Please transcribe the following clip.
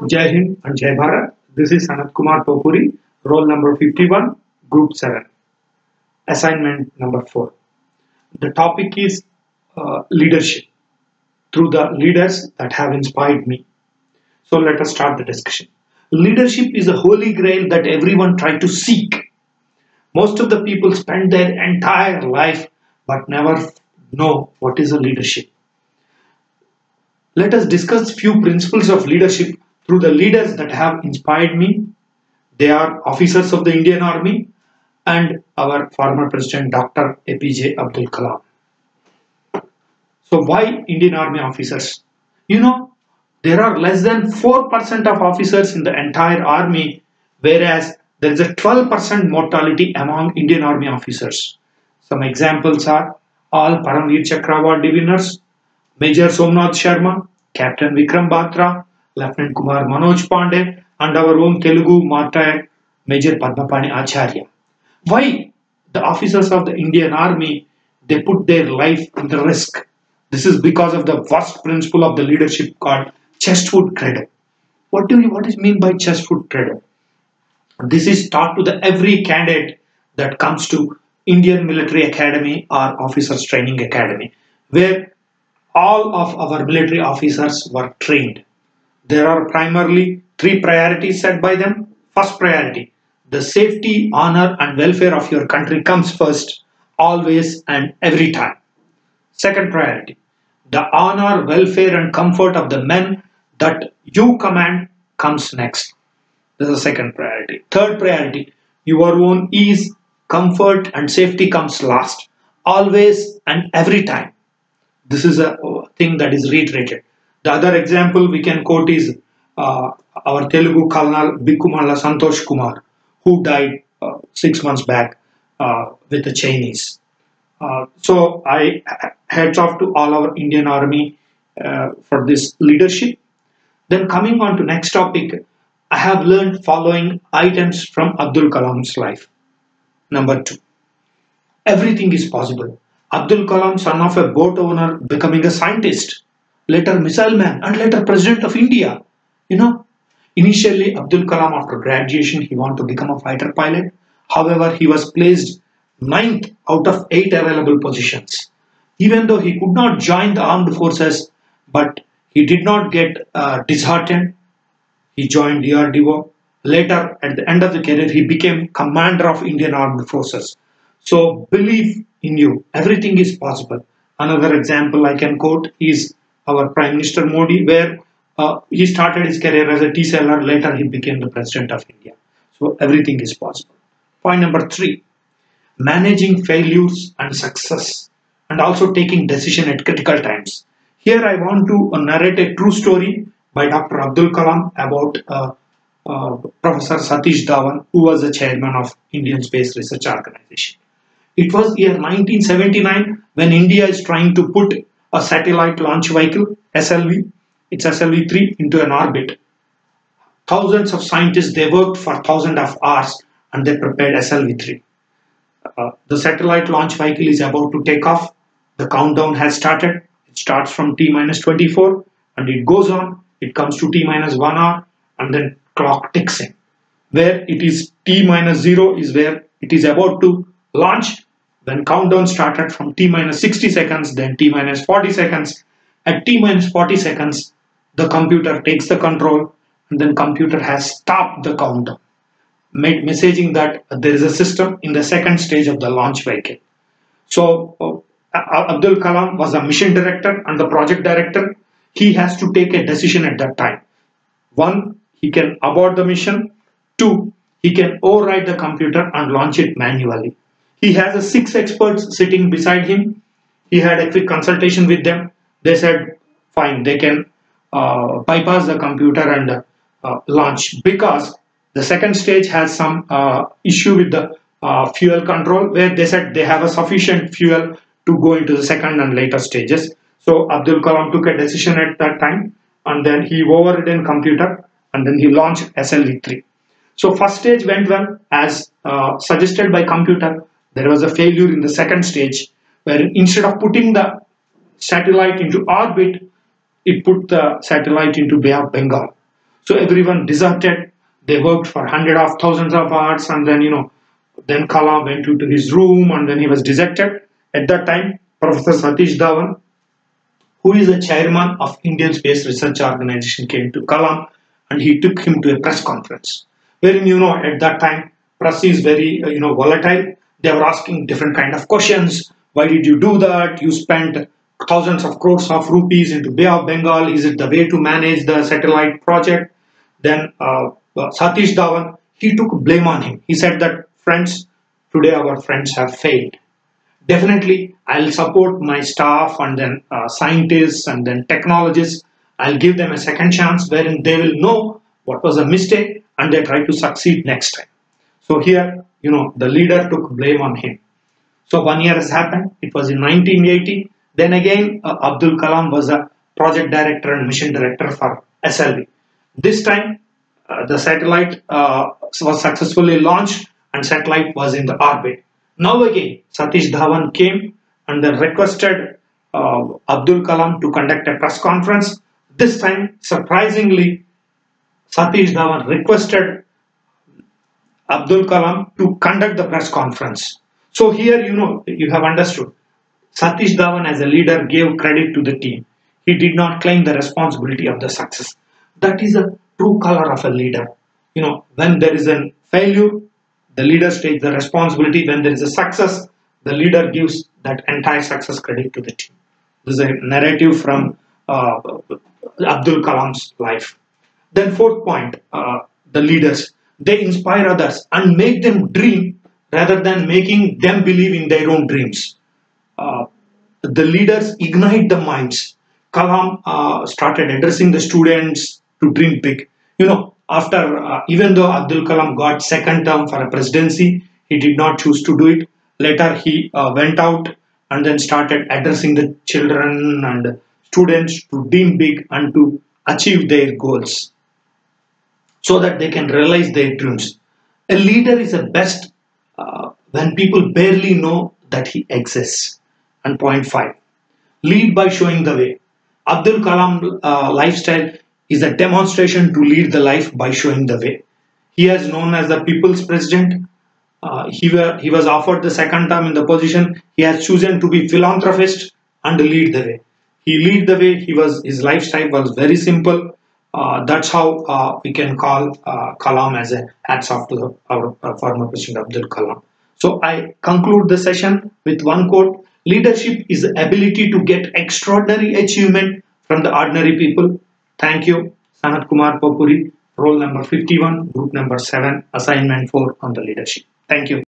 Jai Hind and Jai Bharat. This is Sanat Kumar Popuri, roll number 51, group 7, assignment number 4. The topic is leadership through the leaders that have inspired me. So let us start the discussion. Leadership is a holy grail that everyone tries to seek. Most of the people spend their entire life but never know what is a leadership. Let us discuss few principles of leadership through the leaders that have inspired me. They are officers of the Indian Army and our former President Dr. APJ Abdul Kalam. So why Indian Army officers? There are less than 4% of officers in the entire army, whereas there is a 12% mortality among Indian Army officers. Some examples are all Paramveer Chakra Award winners, Major Somnath Sharma, Captain Vikram Batra, Lieutenant Kumar Manoj Pandey, and our own Telugu martyr, Major Padmapani Acharya. Why the officers of the Indian Army, they put their life in the risk? This is because of the first principle of the leadership called chestwood credo. What is mean by chestwood credo? This is taught to every candidate that comes to Indian Military Academy or Officers Training Academy, where all of our military officers were trained. There are primarily three priorities set by them. First priority, the safety, honor and welfare of your country comes first, always and every time. Second priority, the honor, welfare and comfort of the men that you command comes next. This is the second priority. Third priority, your own ease, comfort and safety comes last, always and every time. This is a thing that is reiterated. The other example we can quote is our Telugu Colonel Bikkumalla Santosh Kumar, who died 6 months back with the Chinese. So I hats off to all our Indian Army for this leadership. Then coming on to next topic, I have learned following items from Abdul Kalam's life. Number 2, everything is possible. Abdul Kalam, son of a boat owner, becoming a scientist, later missile man, and later president of India. Initially Abdul Kalam, after graduation, he wanted to become a fighter pilot. However, he was placed 9th out of 8 available positions. Even though he could not join the armed forces, but he did not get disheartened. He joined DRDO. Later, at the end of the career, he became commander of Indian Armed Forces. So believe in you, everything is possible. Another example I can quote is our Prime Minister Modi, where he started his career as a tea seller. Later, he became the President of India. So everything is possible. Point number 3, managing failures and success, and also taking decision at critical times. Here I want to narrate a true story by Dr. Abdul Kalam about Professor Satish Dhawan, who was the chairman of Indian Space Research Organization. It was year 1979 when India is trying to put a satellite launch vehicle, SLV, it's SLV-3, into an orbit. Thousands of scientists, they worked for thousands of hours and they prepared SLV-3. The satellite launch vehicle is about to take off. The countdown has started. It starts from T-24 and it goes on. It comes to T-1 hour and then clock ticks in. Where it is T-0 is where it is about to launch. When countdown started from T-60 seconds, then T-40 seconds. At T-40 seconds, the computer takes the control and then computer has stopped the countdown, messaging that there is a system in the second stage of the launch vehicle. So Abdul Kalam was the mission director and the project director. He has to take a decision at that time. 1, he can abort the mission. 2, he can override the computer and launch it manually. He has 6 experts sitting beside him. He had a quick consultation with them. They said, fine, they can bypass the computer and launch, because the second stage has some issue with the fuel control, where they said they have a sufficient fuel to go into the second and later stages. So Abdul Kalam took a decision at that time and then he overridden computer and then he launched SLV-3. So first stage went well as suggested by computer. There was a failure in the second stage, where instead of putting the satellite into orbit, it put the satellite into Bay of Bengal. So everyone deserted. They worked for hundreds of thousands of hours, and then then Kalam went into his room, and then he was dejected. At that time, Professor Satish Dhawan, who is the chairman of Indian Space Research Organization, came to Kalam, and he took him to a press conference. Wherein at that time press is very volatile. They were asking different kind of questions. Why did you do that? You spent thousands of crores of rupees into Bay of Bengal. Is it the way to manage the satellite project? Then Satish Dhawan, he took blame on him. He said that, friends, today our friends have failed. Definitely, I'll support my staff and then scientists and then technologists. I'll give them a second chance wherein they will know what was a mistake and they try to succeed next time. So here, the leader took blame on him. So 1 year has happened. It was in 1980. Then again, Abdul Kalam was a project director and mission director for SLV. This time, the satellite was successfully launched and satellite was in the orbit. Now again, Satish Dhawan came and then requested Abdul Kalam to conduct a press conference. This time, surprisingly, Satish Dhawan requested Abdul Kalam to conduct the press conference. So here, you have understood. Satish Dhawan as a leader gave credit to the team. He did not claim the responsibility of the success. That is a true color of a leader. When there is a failure, the leader takes the responsibility. When there is a success, the leader gives that entire success credit to the team. This is a narrative from Abdul Kalam's life. Then fourth point, the leaders. They inspire others and make them dream rather than making them believe in their own dreams. The leaders ignite the minds. Kalam started addressing the students to dream big. After even though Abdul Kalam got second term for a presidency, he did not choose to do it. Later he went out and then started addressing the children and students to dream big and to achieve their goals so that they can realize their dreams. A leader is the best when people barely know that he exists. And point 5, lead by showing the way. Abdul Kalam lifestyle is a demonstration to lead the life by showing the way. He is known as the people's president. He was offered the second term in the position. He has chosen to be philanthropist and lead the way. He lead the way. His lifestyle was very simple. That's how we can call Kalam as a hats off to our former president Abdul Kalam. So I conclude the session with one quote. Leadership is the ability to get extraordinary achievement from the ordinary people. Thank you. Sanat Kumar Popuri, roll number 51, group number 7, assignment 4 on the leadership. Thank you.